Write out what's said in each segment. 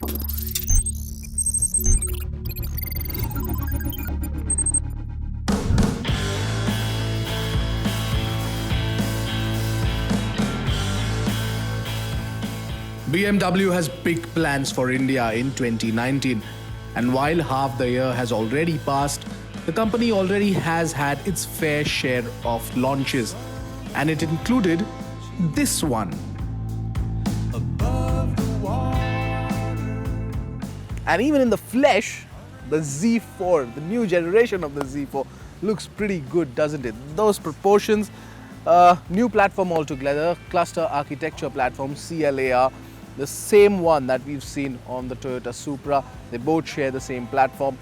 BMW has big plans for India in 2019, and while half the year has already passed, the company already has had its fair share of launches, and it included this one. And even in the flesh, the Z4, the new generation of the Z4, looks pretty good, doesn't it? Those proportions, new platform altogether, cluster architecture platform, CLAR, the same one that we've seen on the Toyota Supra. They both share the same platform,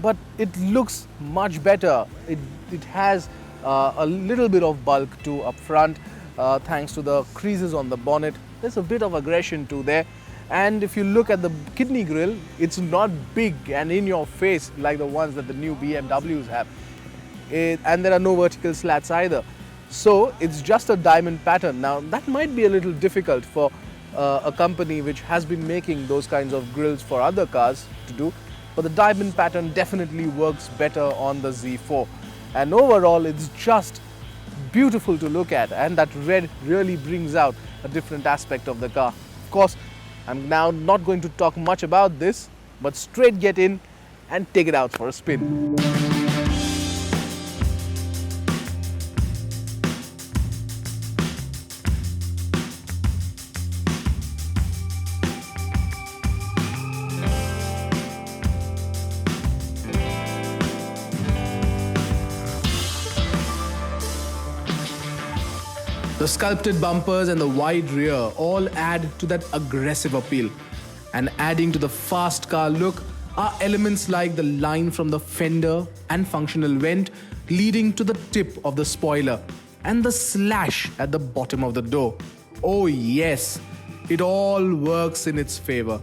but it looks much better. It has a little bit of bulk too up front, thanks to the creases on the bonnet. There's a bit of aggression too there. And if you look at the kidney grille, it's not big and in your face like the ones that the new BMWs have. And there are no vertical slats either. So it's just a diamond pattern. Now that might be a little difficult for a company which has been making those kinds of grills for other cars to do, but the diamond pattern definitely works better on the Z4. And overall, it's just beautiful to look at, and that red really brings out a different aspect of the car. Of course, I'm now not going to talk much about this, but straight get in and take it out for a spin. The sculpted bumpers and the wide rear all add to that aggressive appeal. And adding to the fast car look are elements like the line from the fender and functional vent leading to the tip of the spoiler and the slash at the bottom of the door. Oh yes, it all works in its favor.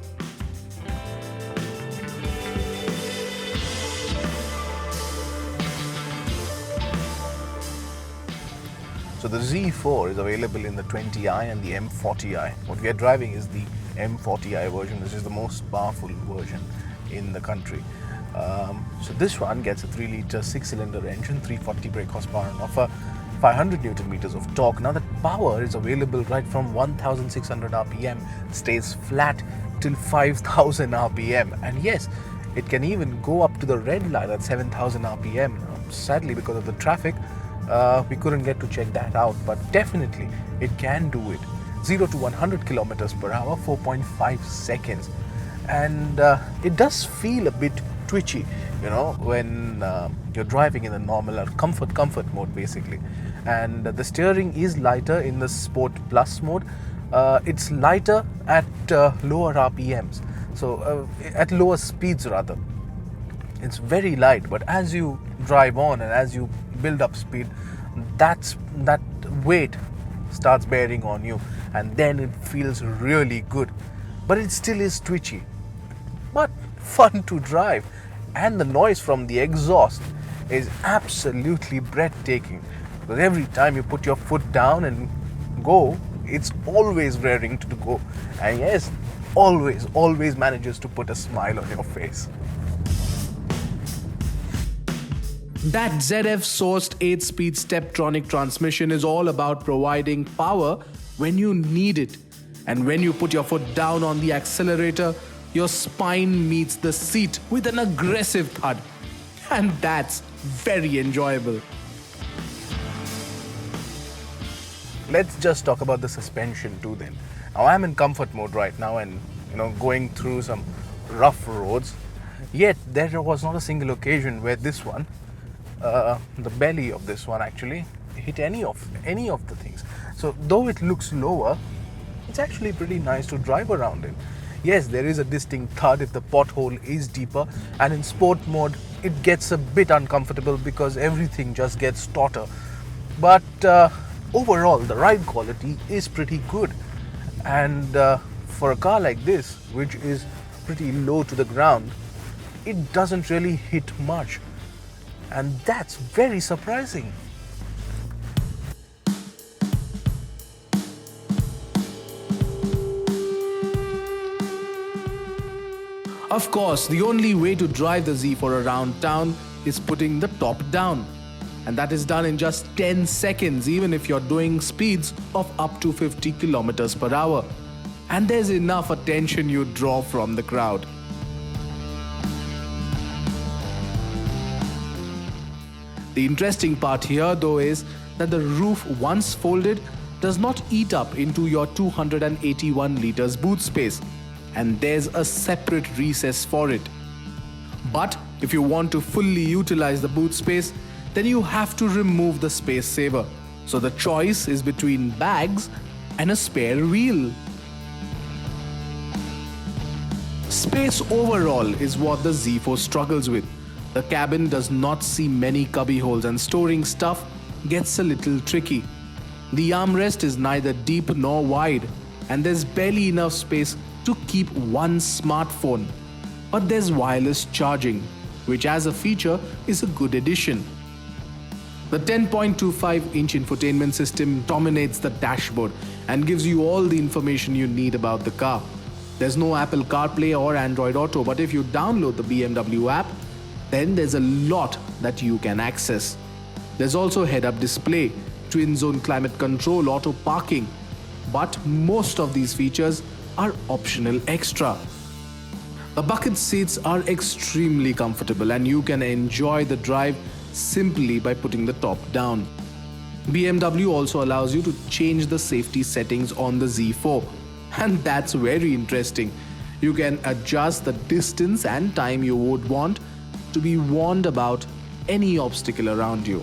So the Z4 is available in the 20i and the M40i. What we are driving is the M40i version, which is the most powerful version in the country. So this one gets a 3-litre 6-cylinder engine, 340 brake horsepower on offer, 500 Newton meters of torque. Now that power is available right from 1600 RPM, stays flat till 5000 RPM. And yes, it can even go up to the red line at 7000 RPM. Sadly, because of the traffic, we couldn't get to check that out, but definitely it can do it. 0 to 100 kilometers per hour, 4.5 seconds. And it does feel a bit twitchy, you know, when you're driving in the normal or comfort mode basically. And the steering is lighter in the Sport Plus mode. It's lighter at lower RPMs, so at lower speeds rather. It's very light, but as you drive on and as you build up speed, that weight starts bearing on you, and then it feels really good. But it still is twitchy, but fun to drive. And the noise from the exhaust is absolutely breathtaking, because every time you put your foot down and go, it's always raring to go. And yes, always manages to put a smile on your face. That ZF-sourced 8-speed Steptronic transmission is all about providing power when you need it. And when you put your foot down on the accelerator, your spine meets the seat with an aggressive thud. And that's very enjoyable. Let's just talk about the suspension too then. Now I'm in comfort mode right now and going through some rough roads. Yet there was not a single occasion where this one, the belly of this one actually hit any of the things. So though it looks lower, it's actually pretty nice to drive around in. Yes, there is a distinct thud if the pothole is deeper, and in sport mode it gets a bit uncomfortable because everything just gets tauter. But overall the ride quality is pretty good, and for a car like this, which is pretty low to the ground, it doesn't really hit much. And that's very surprising. Of course, the only way to drive the Z4 around town is putting the top down. And that is done in just 10 seconds, even if you're doing speeds of up to 50 kilometers per hour. And there's enough attention you draw from the crowd. The interesting part here though is that the roof, once folded, does not eat up into your 281 liters boot space, and there's a separate recess for it. But if you want to fully utilize the boot space, then you have to remove the space saver. So the choice is between bags and a spare wheel. Space overall is what the Z4 struggles with. The cabin does not see many cubby holes and storing stuff gets a little tricky. The armrest is neither deep nor wide, and there's barely enough space to keep one smartphone. But there's wireless charging, which as a feature is a good addition. The 10.25-inch infotainment system dominates the dashboard and gives you all the information you need about the car. There's no Apple CarPlay or Android Auto, but if you download the BMW app, then there's a lot that you can access. There's also head-up display, twin-zone climate control, auto parking, but most of these features are optional extra. The bucket seats are extremely comfortable and you can enjoy the drive simply by putting the top down. BMW also allows you to change the safety settings on the Z4, and that's very interesting. You can adjust the distance and time you would want to be warned about any obstacle around you.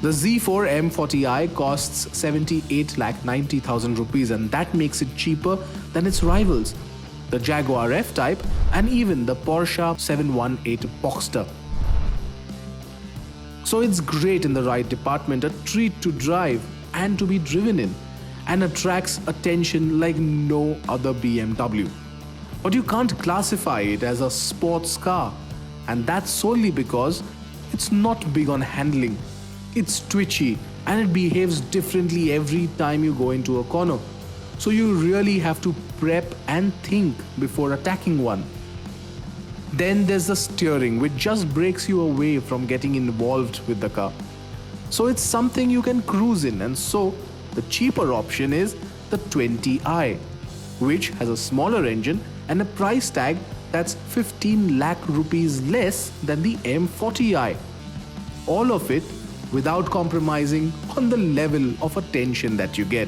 The Z4 M40i costs 78,90,000 rupees, and that makes it cheaper than its rivals, the Jaguar F-Type and even the Porsche 718 Boxster. So it's great in the right department, a treat to drive and to be driven in, and attracts attention like no other BMW. But you can't classify it as a sports car, and that's solely because it's not big on handling. It's twitchy and it behaves differently every time you go into a corner. So you really have to prep and think before attacking one. Then there's the steering, which just breaks you away from getting involved with the car. So it's something you can cruise in, and so the cheaper option is the 20i, which has a smaller engine and a price tag that's 15 lakh rupees less than the M40i. All of it without compromising on the level of attention that you get.